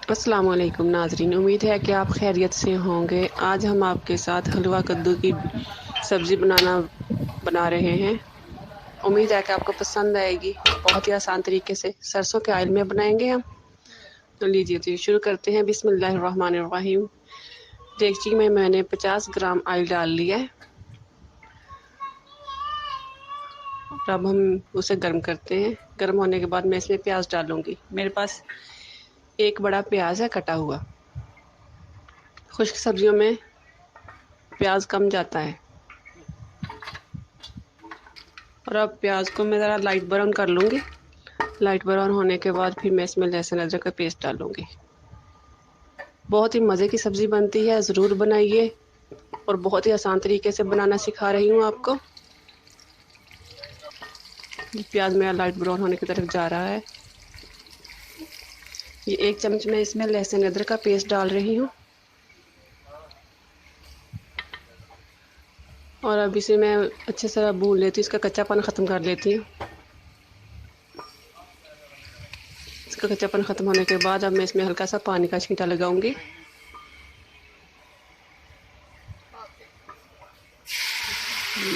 अस्सलाम वालेकुम नाजरीन, उम्मीद है कि आप खैरियत से होंगे। आज हम आपके साथ हलवा कद्दू की सब्ज़ी बना रहे हैं। उम्मीद है कि आपको पसंद आएगी। बहुत ही आसान तरीके से सरसों के ऑयल में बनाएंगे हम। तो लीजिए जी शुरू करते हैं। बिस्मिल्लाहिर्रहमानिर्रहीम। डेगची में मैंने 50 ग्राम ऑयल डाल लिया है और अब हम उसे गर्म करते हैं। गर्म होने के बाद मैं इसमें प्याज डालूंगी। मेरे पास एक बड़ा प्याज है कटा हुआ। खुश्क सब्जियों में प्याज कम जाता है। और अब प्याज को मैं ज़रा लाइट ब्राउन कर लूँगी। लाइट ब्राउन होने के बाद फिर मैं इसमें लहसुन अदरक का पेस्ट डालूँगी। बहुत ही मज़े की सब्ज़ी बनती है, ज़रूर बनाइए। और बहुत ही आसान तरीके से बनाना सिखा रही हूँ आपको। प्याज मेरा लाइट ब्राउन होने की तरफ जा रहा है। ये 1 चम्मच मैं इसमें लहसुन अदरक का पेस्ट डाल रही हूँ। और अब इसे मैं अच्छे से भून लेती हूँ, इसका कच्चापन ख़त्म कर लेती हूँ। इसका कच्चापन ख़त्म होने के बाद अब मैं इसमें हल्का सा पानी का छींटा लगाऊंगी।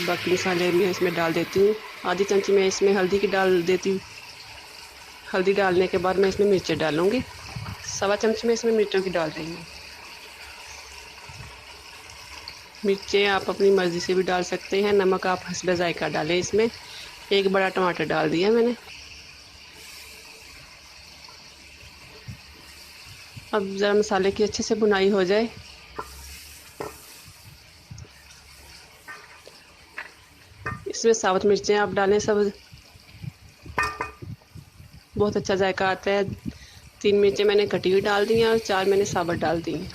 बाकी मसाले मैं इसमें डाल देती हूँ। आधी चमची मैं इसमें हल्दी की डाल देती हूँ। हल्दी डालने के बाद मैं इसमें मिर्चें डालूंगी। 1.25 चम्मच मैं इसमें मिर्चों की डाल रही हूँ। मिर्चें आप अपनी मर्ज़ी से भी डाल सकते हैं। नमक आप हस्बे ज़ायका डालें। इसमें एक बड़ा टमाटर डाल दिया मैंने। अब ज़रा मसाले की अच्छे से भुनाई हो जाए। इसमें साबुत मिर्चें आप डालें सब। बहुत अच्छा जायका आता है। 3 मिर्चें मैंने कटी हुई डाल दी हैं और 4 मैंने साबुत डाल दी हैं।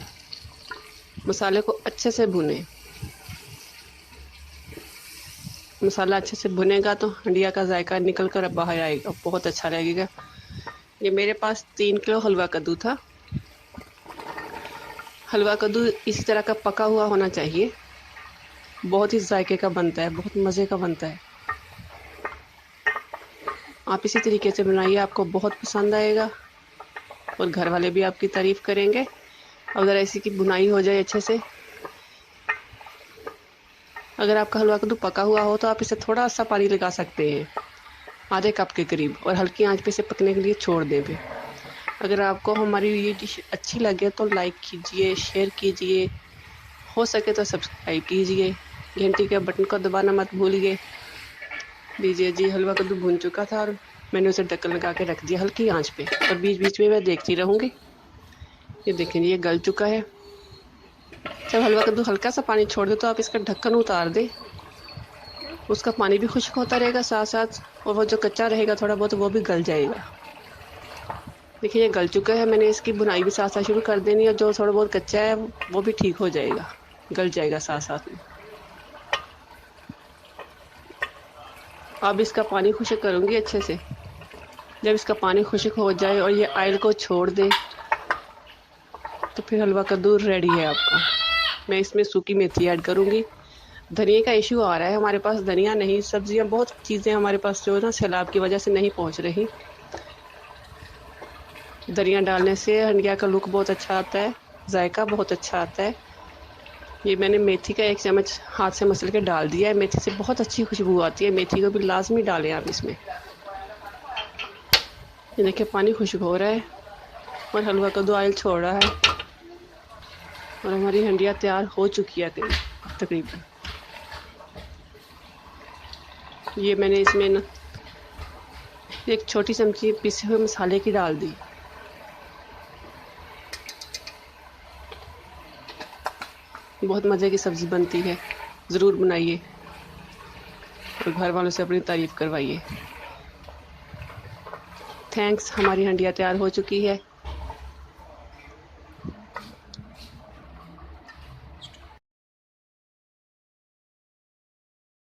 मसाले को अच्छे से भुनें। मसाला अच्छे से भुनेगा तो हंडिया का जायका निकल कर बाहर आएगा, बहुत अच्छा लगेगा। ये मेरे पास 3 किलो हलवा कद्दू था। हलवा कद्दू इसी तरह का पका हुआ होना चाहिए। बहुत ही जायके का बनता है, बहुत मज़े का बनता है। आप इसी तरीके से बनाइए, आपको बहुत पसंद आएगा और घर वाले भी आपकी तारीफ़ करेंगे। अगर ऐसी की बुनाई हो जाए अच्छे से। अगर आपका हलवा कद्दू पका हुआ हो तो आप इसे थोड़ा सा पानी लगा सकते हैं, आधे कप के करीब, और हल्की आंच पे इसे पकने के लिए छोड़ दें फिर। अगर आपको हमारी ये डिश अच्छी लगे तो लाइक कीजिए, शेयर कीजिए, हो सके तो सब्सक्राइब कीजिए। घंटी के बटन को दबाना मत भूलिए। लीजिए जी हलवा कद्दू भून चुका था और मैंने उसे ढक्कन लगा के रख दिया हल्की आंच पे, और बीच बीच में मैं देखती रहूँगी। ये देखें ये गल चुका है। जब हलवा कद्दू हल्का सा पानी छोड़ दे तो आप इसका ढक्कन उतार दें। उसका पानी भी खुश्क होता रहेगा साथ साथ, और वो जो कच्चा रहेगा थोड़ा बहुत वो भी गल जाएगा। देखिए ये गल चुका है। मैंने इसकी बुनाई भी साथ साथ शुरू कर देनी है। जो थोड़ा बहुत कच्चा है वो भी ठीक हो जाएगा, गल जाएगा साथ साथ में। अब इसका पानी खुश्क करूँगी अच्छे से। जब इसका पानी खुश्क हो जाए और ये ऑयल को छोड़ दे तो फिर हलवा कद्दू रेडी है आपका। मैं इसमें सूखी मेथी ऐड करूँगी। धनिया का इशू आ रहा है हमारे पास, धनिया नहीं, सब्जियां बहुत चीज़ें हमारे पास जो है ना सैलाब की वजह से नहीं पहुंच रही। धनिया डालने से हंडिया का लुक बहुत अच्छा आता है, जायका बहुत अच्छा आता है। ये मैंने मेथी का 1 चम्मच हाथ से मसल के डाल दिया है। मेथी से बहुत अच्छी खुशबू आती है। मेथी को भी लाजमी डालें आप इसमें। ये देखिए पानी खुश्क हो रहा है और हलवा कद्दू ऑयल छोड़ रहा है और हमारी हंडिया तैयार हो चुकी है तकरीबन। ये मैंने इसमें न एक छोटी चमची पिसे हुए मसाले की डाल दी। बहुत मज़े की सब्ज़ी बनती है, ज़रूर बनाइए और घर वालों से अपनी तारीफ़ करवाइए। थैंक्स। हमारी हंडिया तैयार हो चुकी है।